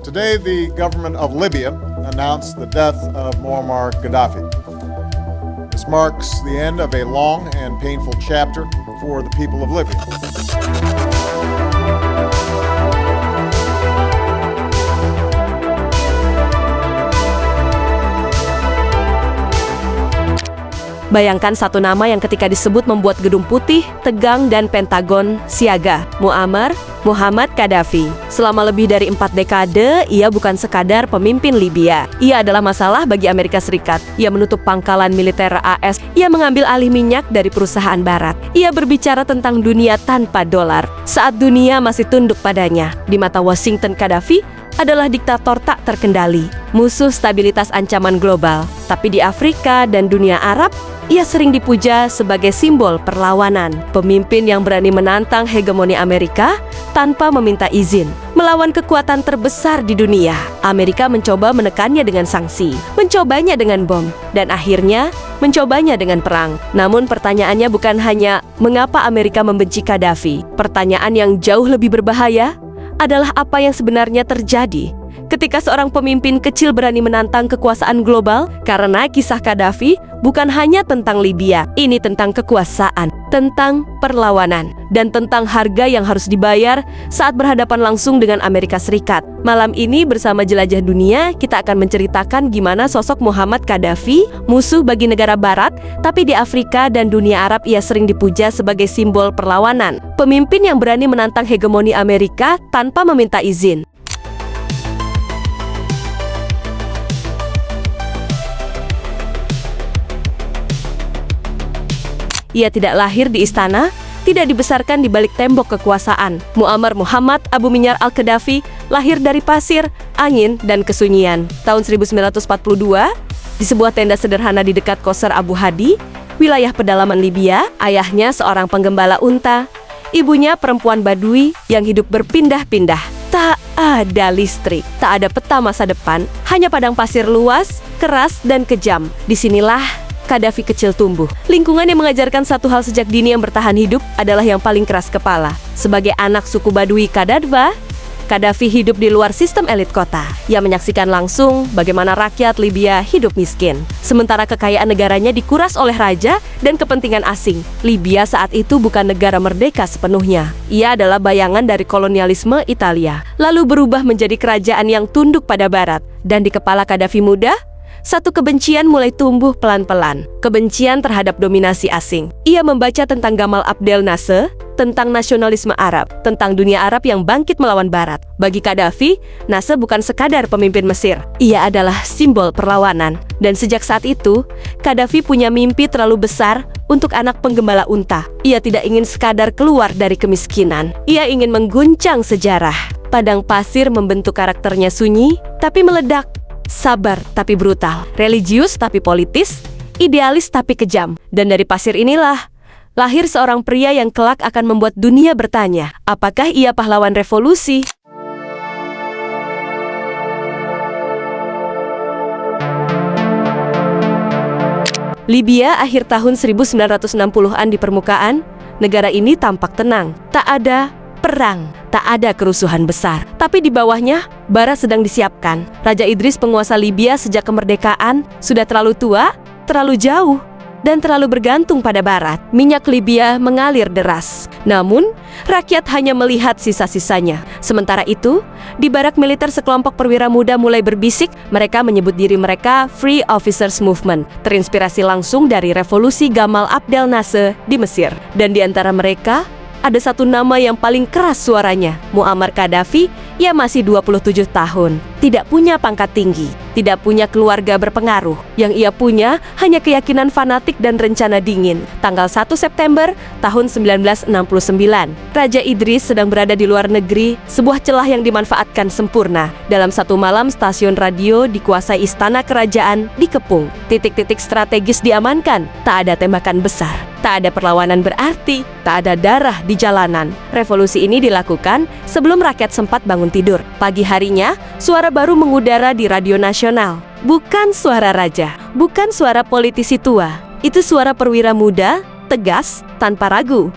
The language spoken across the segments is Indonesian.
Today, the government of Libya announced the death of Muammar Gaddafi. This marks the end of a long and painful chapter for the people of Libya. Bayangkan satu nama yang ketika disebut membuat Gedung Putih, tegang, dan Pentagon siaga. Muammar Gaddafi. Selama lebih dari 4 dekade, ia bukan sekadar pemimpin Libya. Ia adalah masalah bagi Amerika Serikat. Ia menutup pangkalan militer AS. Ia mengambil alih minyak dari perusahaan barat. Ia berbicara tentang dunia tanpa dolar. Saat dunia masih tunduk padanya. Di mata Washington, Gaddafi adalah diktator tak terkendali, musuh stabilitas ancaman global. Tapi di Afrika dan dunia Arab, ia sering dipuja sebagai simbol perlawanan. Pemimpin yang berani menantang hegemoni Amerika tanpa meminta izin. Melawan kekuatan terbesar di dunia. Amerika mencoba menekannya dengan sanksi, mencobanya dengan bom, dan akhirnya mencobanya dengan perang. Namun pertanyaannya bukan hanya mengapa Amerika membenci Gaddafi. Pertanyaan yang jauh lebih berbahaya adalah apa yang sebenarnya terjadi ketika seorang pemimpin kecil berani menantang kekuasaan global. Karena kisah Gaddafi bukan hanya tentang Libya, ini tentang kekuasaan, tentang perlawanan, dan tentang harga yang harus dibayar saat berhadapan langsung dengan Amerika Serikat. Malam ini bersama Jelajah Dunia, kita akan menceritakan gimana sosok Muammar Gaddafi, musuh bagi negara barat, tapi di Afrika dan dunia Arab ia sering dipuja sebagai simbol perlawanan. Pemimpin yang berani menantang hegemoni Amerika tanpa meminta izin. Ia tidak lahir di istana, tidak dibesarkan di balik tembok kekuasaan. Muammar Muhammad Abu Minyar al-Gaddafi lahir dari pasir, angin, dan kesunyian. Tahun 1942, di sebuah tenda sederhana di dekat Qasr Abu Hadi, wilayah pedalaman Libya, ayahnya seorang penggembala unta, ibunya perempuan Badui yang hidup berpindah-pindah. Tak ada listrik, tak ada peta masa depan, hanya padang pasir luas, keras, dan kejam. Disinilah Gaddafi kecil tumbuh. Lingkungan yang mengajarkan satu hal sejak dini yang bertahan hidup adalah yang paling keras kepala. Sebagai anak suku Badui Kadadva, Gaddafi hidup di luar sistem elit kota. Ia menyaksikan langsung bagaimana rakyat Libya hidup miskin. Sementara kekayaan negaranya dikuras oleh raja dan kepentingan asing. Libya saat itu bukan negara merdeka sepenuhnya. Ia adalah bayangan dari kolonialisme Italia. Lalu berubah menjadi kerajaan yang tunduk pada barat. Dan di kepala Gaddafi muda, satu kebencian mulai tumbuh pelan-pelan. Kebencian terhadap dominasi asing. Ia membaca tentang Gamal Abdel Nasser, tentang nasionalisme Arab, tentang dunia Arab yang bangkit melawan Barat. Bagi Gaddafi, Nasser bukan sekadar pemimpin Mesir. Ia adalah simbol perlawanan. Dan sejak saat itu, Gaddafi punya mimpi terlalu besar untuk anak penggembala unta. Ia tidak ingin sekadar keluar dari kemiskinan. Ia ingin mengguncang sejarah. Padang pasir membentuk karakternya sunyi, tapi meledak. Sabar tapi brutal, religius tapi politis, idealis tapi kejam. Dan dari pasir inilah lahir seorang pria yang kelak akan membuat dunia bertanya, apakah ia pahlawan revolusi? Libya akhir tahun 1960-an di permukaan, negara ini tampak tenang. Tak ada perang, tak ada kerusuhan besar. Tapi di bawahnya, bara sedang disiapkan. Raja Idris, penguasa Libya sejak kemerdekaan, sudah terlalu tua, terlalu jauh, dan terlalu bergantung pada barat. Minyak Libya mengalir deras. Namun, rakyat hanya melihat sisa-sisanya. Sementara itu, di barak militer sekelompok perwira muda mulai berbisik. Mereka menyebut diri mereka Free Officers Movement, terinspirasi langsung dari revolusi Gamal Abdel Nasser di Mesir. Dan di antara mereka, ada satu nama yang paling keras suaranya, Muammar Gaddafi. Ia masih 27 tahun, tidak punya pangkat tinggi, tidak punya keluarga berpengaruh. Yang ia punya hanya keyakinan fanatik dan rencana dingin. Tanggal 1 September tahun 1969, Raja Idris sedang berada di luar negeri, sebuah celah yang dimanfaatkan sempurna. Dalam satu malam, stasiun radio dikuasai istana kerajaan dikepung. Titik-titik strategis diamankan, tak ada tembakan besar. Tak ada perlawanan berarti, tak ada darah di jalanan. Revolusi ini dilakukan sebelum rakyat sempat bangun tidur. Pagi harinya, suara baru mengudara di radio nasional. Bukan suara raja, bukan suara politisi tua. Itu suara perwira muda, tegas, tanpa ragu.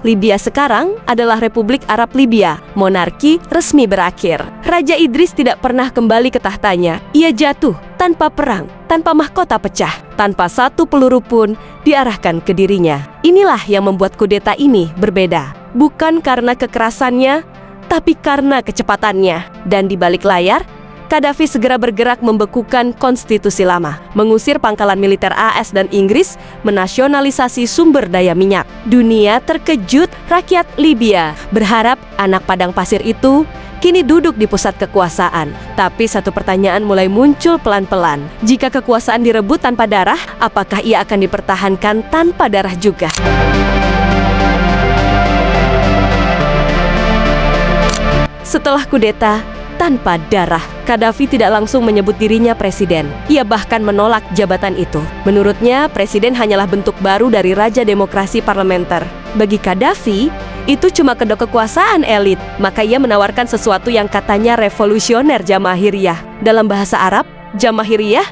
Libya sekarang adalah Republik Arab Libya. Monarki resmi berakhir. Raja Idris tidak pernah kembali ke tahtanya. Ia jatuh tanpa perang, tanpa mahkota pecah, tanpa satu peluru pun diarahkan ke dirinya. Inilah yang membuat kudeta ini berbeda. Bukan karena kekerasannya, tapi karena kecepatannya. Dan di balik layar, Gaddafi segera bergerak membekukan konstitusi lama, mengusir pangkalan militer AS dan Inggris, menasionalisasi sumber daya minyak. Dunia terkejut, rakyat Libya berharap anak padang pasir itu kini duduk di pusat kekuasaan. Tapi satu pertanyaan mulai muncul pelan-pelan. Jika kekuasaan direbut tanpa darah, apakah ia akan dipertahankan tanpa darah juga? Setelah kudeta tanpa darah, Gaddafi tidak langsung menyebut dirinya presiden. Ia bahkan menolak jabatan itu. Menurutnya, presiden hanyalah bentuk baru dari raja demokrasi parlementer. Bagi Gaddafi, itu cuma kedok kekuasaan elit. Maka ia menawarkan sesuatu yang katanya revolusioner Jamahiriyah. Dalam bahasa Arab, Jamahiriyah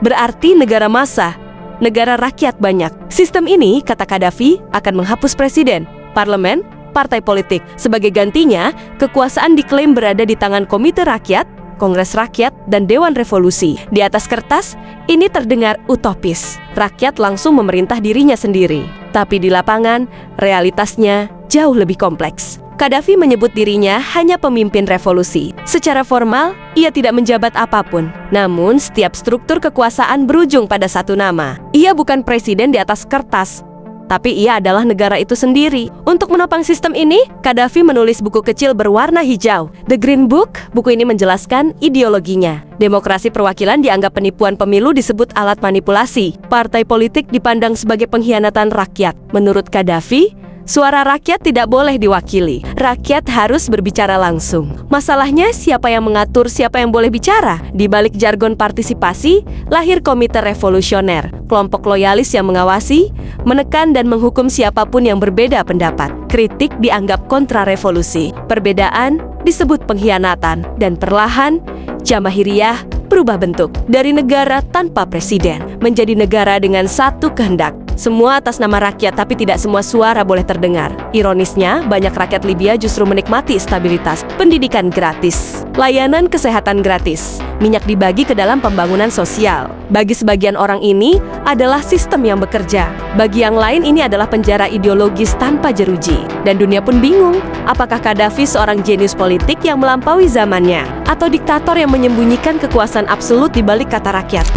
berarti negara massa, negara rakyat banyak. Sistem ini, kata Gaddafi, akan menghapus presiden, parlemen, partai politik. Sebagai gantinya, kekuasaan diklaim berada di tangan Komite Rakyat, Kongres Rakyat, dan Dewan Revolusi. Di atas kertas, ini terdengar utopis. Rakyat langsung memerintah dirinya sendiri. Tapi di lapangan, realitasnya jauh lebih kompleks. Gaddafi menyebut dirinya hanya pemimpin revolusi. Secara formal, ia tidak menjabat apapun. Namun, setiap struktur kekuasaan berujung pada satu nama. Ia bukan presiden di atas kertas, tapi ia adalah negara itu sendiri. Untuk menopang sistem ini, Gaddafi menulis buku kecil berwarna hijau, The Green Book. Buku ini menjelaskan ideologinya. Demokrasi perwakilan dianggap penipuan pemilu, disebut alat manipulasi. Partai politik dipandang sebagai pengkhianatan rakyat. Menurut Gaddafi, suara rakyat tidak boleh diwakili. Rakyat harus berbicara langsung. Masalahnya, siapa yang mengatur siapa yang boleh bicara? Di balik jargon partisipasi, lahir Komite Revolusioner, kelompok loyalis yang mengawasi, menekan dan menghukum siapapun yang berbeda pendapat. Kritik dianggap kontra-revolusi. Perbedaan disebut pengkhianatan. Dan perlahan, Jamahiriyah berubah bentuk. Dari negara tanpa presiden, menjadi negara dengan satu kehendak. Semua atas nama rakyat, tapi tidak semua suara boleh terdengar. Ironisnya, banyak rakyat Libya justru menikmati stabilitas, pendidikan gratis, layanan kesehatan gratis, minyak dibagi ke dalam pembangunan sosial. Bagi sebagian orang ini adalah sistem yang bekerja. Bagi yang lain ini adalah penjara ideologis tanpa jeruji. Dan dunia pun bingung, apakah Gaddafi seorang jenius politik yang melampaui zamannya, atau diktator yang menyembunyikan kekuasaan absolut di balik kata rakyat.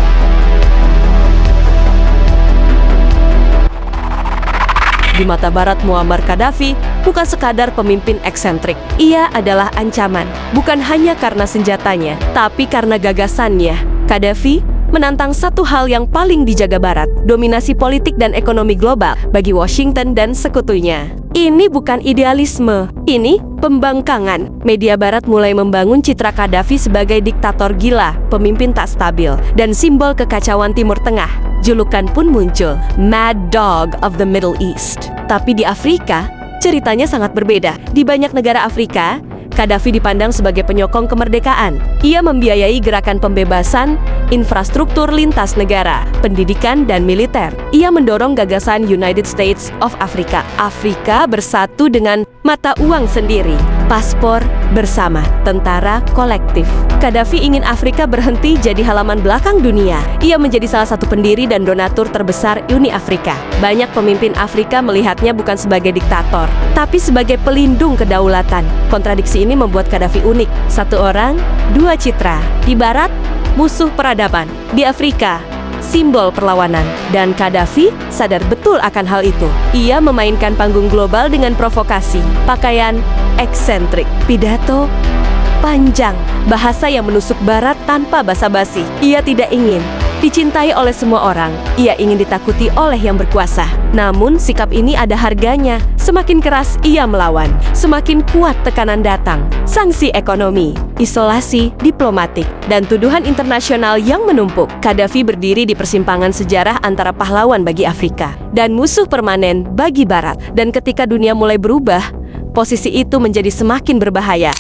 Di mata barat, Muammar Gaddafi bukan sekadar pemimpin eksentrik. Ia adalah ancaman, bukan hanya karena senjatanya, tapi karena gagasannya. Gaddafi menantang satu hal yang paling dijaga barat, dominasi politik dan ekonomi global bagi Washington dan sekutunya. Ini bukan idealisme, ini pembangkangan. Media barat mulai membangun citra Gaddafi sebagai diktator gila, pemimpin tak stabil, dan simbol kekacauan Timur Tengah. Julukan pun muncul, Mad Dog of the Middle East. Tapi di Afrika, ceritanya sangat berbeda. Di banyak negara Afrika, Gaddafi dipandang sebagai penyokong kemerdekaan. Ia membiayai gerakan pembebasan, infrastruktur lintas negara, pendidikan, dan militer. Ia mendorong gagasan United States of Africa. Afrika bersatu dengan mata uang sendiri, paspor bersama, tentara kolektif. Gaddafi ingin Afrika berhenti jadi halaman belakang dunia. Ia menjadi salah satu pendiri dan donatur terbesar Uni Afrika. Banyak pemimpin Afrika melihatnya bukan sebagai diktator, tapi sebagai pelindung kedaulatan. Kontradiksi ini membuat Gaddafi unik. Satu orang, dua citra. Di barat, musuh peradaban. Di Afrika, simbol perlawanan. Dan Gaddafi sadar betul akan hal itu. Ia memainkan panggung global dengan provokasi, pakaian eksentrik, pidato panjang, bahasa yang menusuk barat tanpa basa-basi. Ia tidak ingin dicintai oleh semua orang. Ia ingin ditakuti oleh yang berkuasa. Namun sikap ini ada harganya. Semakin keras ia melawan, semakin kuat tekanan datang. Sanksi ekonomi, isolasi diplomatik, dan tuduhan internasional yang menumpuk. Gaddafi berdiri di persimpangan sejarah antara pahlawan bagi Afrika dan musuh permanen bagi Barat. Dan ketika dunia mulai berubah, posisi itu menjadi semakin berbahaya.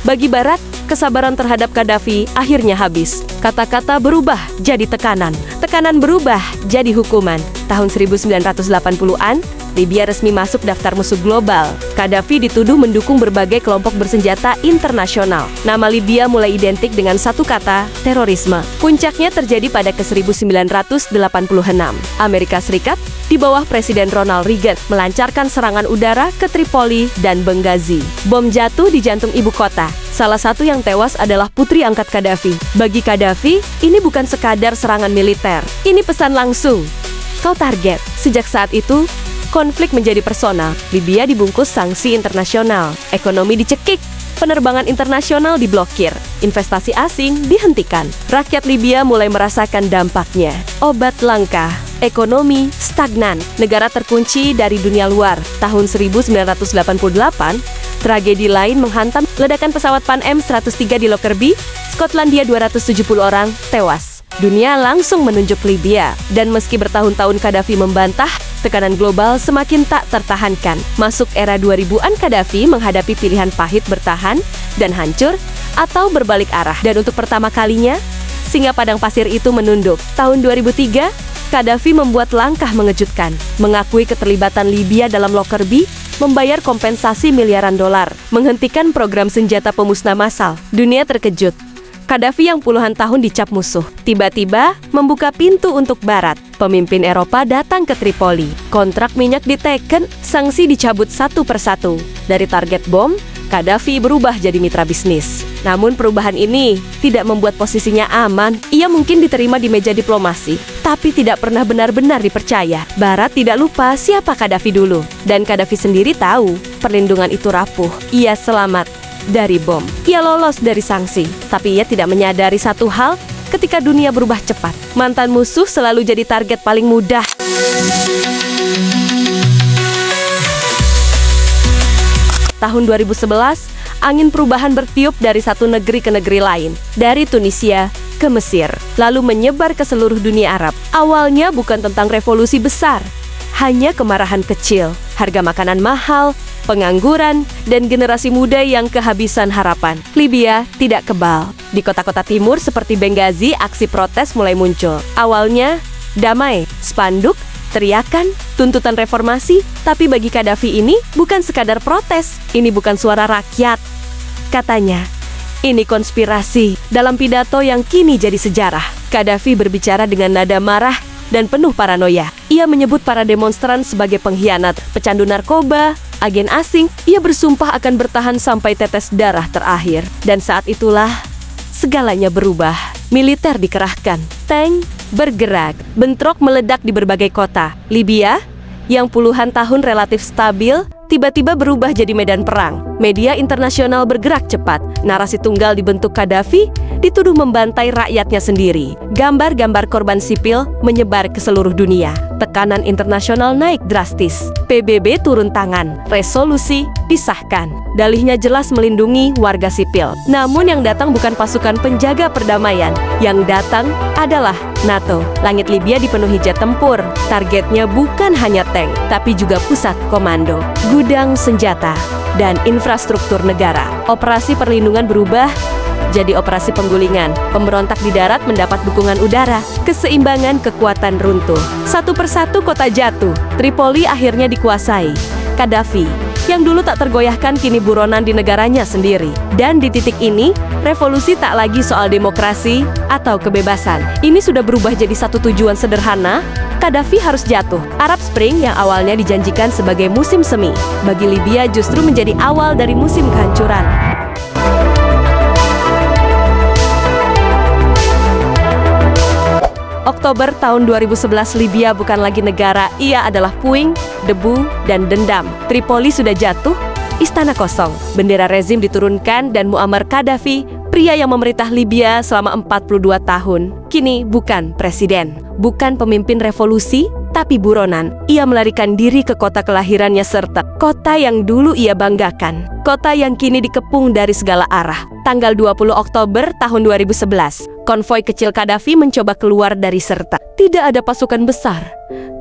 Bagi Barat, kesabaran terhadap Gaddafi akhirnya habis. Kata-kata berubah jadi tekanan. Makanan berubah jadi hukuman. Tahun 1980-an, Libya resmi masuk daftar musuh global. Gaddafi dituduh mendukung berbagai kelompok bersenjata internasional. Nama Libya mulai identik dengan satu kata, terorisme. Puncaknya terjadi pada ke-1986. Amerika Serikat di bawah Presiden Ronald Reagan melancarkan serangan udara ke Tripoli dan Benghazi. Bom jatuh di jantung ibu kota. Salah satu yang tewas adalah putri angkat Gaddafi. Bagi Gaddafi, ini bukan sekadar serangan militer. Ini pesan langsung. Kau target. Sejak saat itu, konflik menjadi personal. Libya dibungkus sanksi internasional. Ekonomi dicekik. Penerbangan internasional diblokir. Investasi asing dihentikan. Rakyat Libya mulai merasakan dampaknya. Obat langka. Ekonomi stagnan. Negara terkunci dari dunia luar. Tahun 1988, tragedi lain menghantam. Ledakan pesawat Pan M103 di Lockerbie, Skotlandia, 270 orang tewas. Dunia langsung menunjuk Libya. Dan meski bertahun-tahun Gaddafi membantah, tekanan global semakin tak tertahankan. Masuk era 2000-an, Gaddafi menghadapi pilihan pahit bertahan dan hancur atau berbalik arah. Dan untuk pertama kalinya, singa padang pasir itu menunduk. Tahun 2003, Gaddafi membuat langkah mengejutkan, mengakui keterlibatan Libya dalam Lockerbie, membayar kompensasi miliaran dolar, menghentikan program senjata pemusnah massal. Dunia terkejut. Gaddafi yang puluhan tahun dicap musuh, tiba-tiba membuka pintu untuk Barat. Pemimpin Eropa datang ke Tripoli. Kontrak minyak diteken, sanksi dicabut satu persatu. Dari target bom, Gaddafi berubah jadi mitra bisnis. Namun perubahan ini tidak membuat posisinya aman. Ia mungkin diterima di meja diplomasi, tapi tidak pernah benar-benar dipercaya. Barat tidak lupa siapa Gaddafi dulu. Dan Gaddafi sendiri tahu perlindungan itu rapuh. Ia selamat dari bom. Ia lolos dari sanksi. Tapi ia tidak menyadari satu hal, ketika dunia berubah cepat, mantan musuh selalu jadi target paling mudah. Tahun 2011, angin perubahan bertiup dari satu negeri ke negeri lain. Dari Tunisia ke Mesir, lalu menyebar ke seluruh dunia Arab. Awalnya bukan tentang revolusi besar, hanya kemarahan kecil, harga makanan mahal, pengangguran, dan generasi muda yang kehabisan harapan. Libya tidak kebal. Di kota-kota timur seperti Benghazi, aksi protes mulai muncul. Awalnya, damai, spanduk, teriakan, tuntutan reformasi, tapi bagi Gaddafi ini bukan sekadar protes. Ini bukan suara rakyat. Katanya, ini konspirasi. Dalam pidato yang kini jadi sejarah, Gaddafi berbicara dengan nada marah dan penuh paranoia. Ia menyebut para demonstran sebagai pengkhianat, pecandu narkoba, agen asing. Ia bersumpah akan bertahan sampai tetes darah terakhir. Dan saat itulah segalanya berubah. Militer dikerahkan, tank bergerak, bentrok meledak di berbagai kota. Libya, yang puluhan tahun relatif stabil, tiba-tiba berubah jadi medan perang. Media internasional bergerak cepat. Narasi tunggal dibentuk. Gaddafi dituduh membantai rakyatnya sendiri. Gambar-gambar korban sipil menyebar ke seluruh dunia. Tekanan internasional naik drastis. PBB turun tangan. Resolusi disahkan. Dalihnya jelas melindungi warga sipil. Namun yang datang bukan pasukan penjaga perdamaian. Yang datang adalah NATO. Langit Libya dipenuhi jet tempur. Targetnya bukan hanya tank, tapi juga pusat komando, gudang senjata, dan infrastruktur negara. Operasi perlindungan berubah jadi operasi penggulingan. Pemberontak di darat mendapat dukungan udara. Keseimbangan kekuatan runtuh. Satu persatu kota jatuh. Tripoli akhirnya dikuasai. Gaddafi, yang dulu tak tergoyahkan, kini buronan di negaranya sendiri. Dan di titik ini, revolusi tak lagi soal demokrasi atau kebebasan. Ini sudah berubah jadi satu tujuan sederhana. Gaddafi harus jatuh. Arab Spring yang awalnya dijanjikan sebagai musim semi, bagi Libya justru menjadi awal dari musim kehancuran. Oktober tahun 2011, Libya bukan lagi negara, ia adalah puing, debu, dan dendam. Tripoli sudah jatuh, istana kosong, bendera rezim diturunkan, dan Muammar Gaddafi, pria yang memerintah Libya selama 42 tahun, kini bukan presiden, bukan pemimpin revolusi, tapi buronan. Ia melarikan diri ke kota kelahirannya Sirte, kota yang dulu ia banggakan, kota yang kini dikepung dari segala arah. Tanggal 20 Oktober tahun 2011, konvoi kecil Gaddafi mencoba keluar dari Sirte. Tidak ada pasukan besar,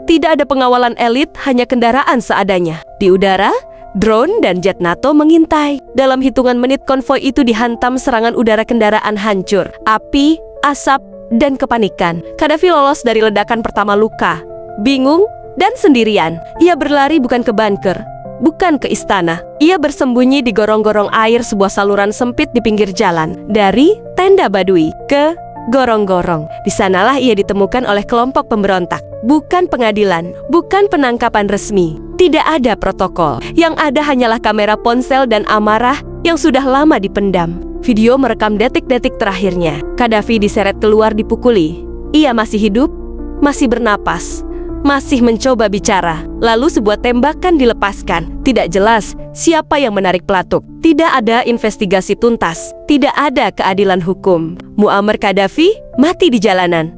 tidak ada pengawalan elit, hanya kendaraan seadanya. Di udara, drone dan jet NATO mengintai. Dalam hitungan menit konvoi itu dihantam serangan udara, kendaraan hancur. Api, asap, dan kepanikan. Qaddafi lolos dari ledakan pertama luka, bingung, dan sendirian. Ia berlari bukan ke bunker, bukan ke istana. Ia bersembunyi di gorong-gorong air sebuah saluran sempit di pinggir jalan. Dari tenda Badui ke gorong-gorong. Di sanalah ia ditemukan oleh kelompok pemberontak. Bukan pengadilan, bukan penangkapan resmi. Tidak ada protokol. Yang ada hanyalah kamera ponsel dan amarah yang sudah lama dipendam. Video merekam detik-detik terakhirnya. Qaddafi diseret keluar dipukuli. Ia masih hidup, masih bernapas, masih mencoba bicara. Lalu sebuah tembakan dilepaskan. Tidak jelas siapa yang menarik pelatuk. Tidak ada investigasi tuntas. Tidak ada keadilan hukum. Muammar Qaddafi mati di jalanan.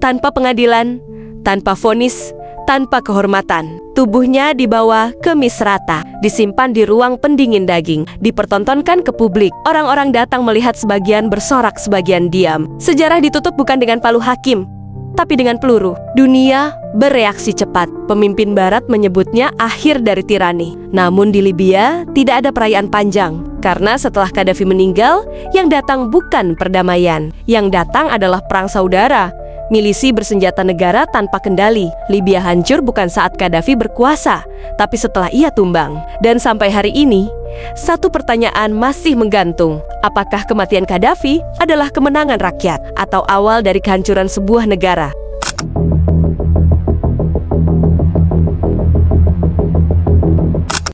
Tanpa pengadilan, tanpa vonis, tanpa kehormatan. Tubuhnya dibawa ke Misrata, disimpan di ruang pendingin daging, dipertontonkan ke publik. Orang-orang datang melihat, sebagian bersorak, sebagian diam. Sejarah ditutup bukan dengan palu hakim, tapi dengan peluru. Dunia bereaksi cepat. Pemimpin barat menyebutnya akhir dari tirani. Namun di Libya tidak ada perayaan panjang. Karena setelah Qaddafi meninggal, yang datang bukan perdamaian. Yang datang adalah perang saudara. Milisi bersenjata negara tanpa kendali. Libya hancur bukan saat Qaddafi berkuasa, tapi setelah ia tumbang. Dan sampai hari ini, satu pertanyaan masih menggantung. Apakah kematian Qaddafi adalah kemenangan rakyat atau awal dari kehancuran sebuah negara?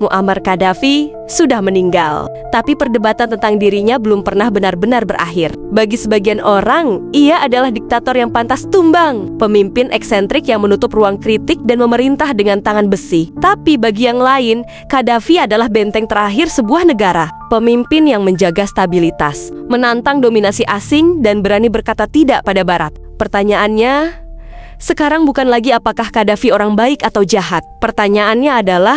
Muammar Qaddafi sudah meninggal, tapi perdebatan tentang dirinya belum pernah benar-benar berakhir. Bagi sebagian orang, ia adalah diktator yang pantas tumbang, pemimpin eksentrik yang menutup ruang kritik dan memerintah dengan tangan besi. Tapi bagi yang lain, Qaddafi adalah benteng terakhir sebuah negara, pemimpin yang menjaga stabilitas, menantang dominasi asing, dan berani berkata tidak pada Barat. Pertanyaannya, sekarang bukan lagi apakah Qaddafi orang baik atau jahat. Pertanyaannya adalah,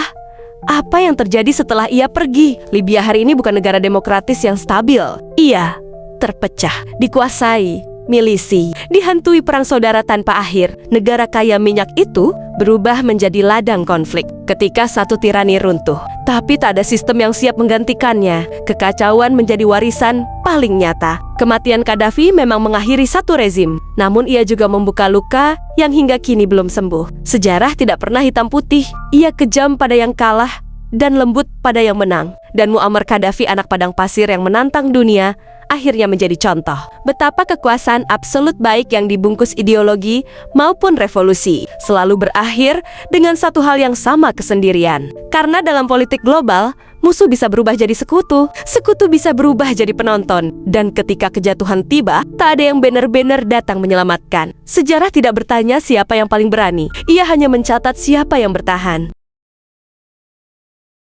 apa yang terjadi setelah ia pergi? Libya hari ini bukan negara demokratis yang stabil. Ia terpecah, dikuasai milisi, dihantui perang saudara tanpa akhir. Negara kaya minyak itu berubah menjadi ladang konflik ketika satu tirani runtuh. Tapi tak ada sistem yang siap menggantikannya. Kekacauan menjadi warisan paling nyata. Kematian Qaddafi memang mengakhiri satu rezim, namun ia juga membuka luka yang hingga kini belum sembuh. Sejarah tidak pernah hitam putih. Ia kejam pada yang kalah dan lembut pada yang menang. Dan Muammar Qaddafi, anak padang pasir yang menantang dunia, akhirnya menjadi contoh betapa kekuasaan absolut baik yang dibungkus ideologi maupun revolusi selalu berakhir dengan satu hal yang sama, kesendirian. Karena dalam politik global, musuh bisa berubah jadi sekutu, sekutu bisa berubah jadi penonton. Dan ketika kejatuhan tiba, tak ada yang benar-benar datang menyelamatkan. Sejarah tidak bertanya siapa yang paling berani, ia hanya mencatat siapa yang bertahan.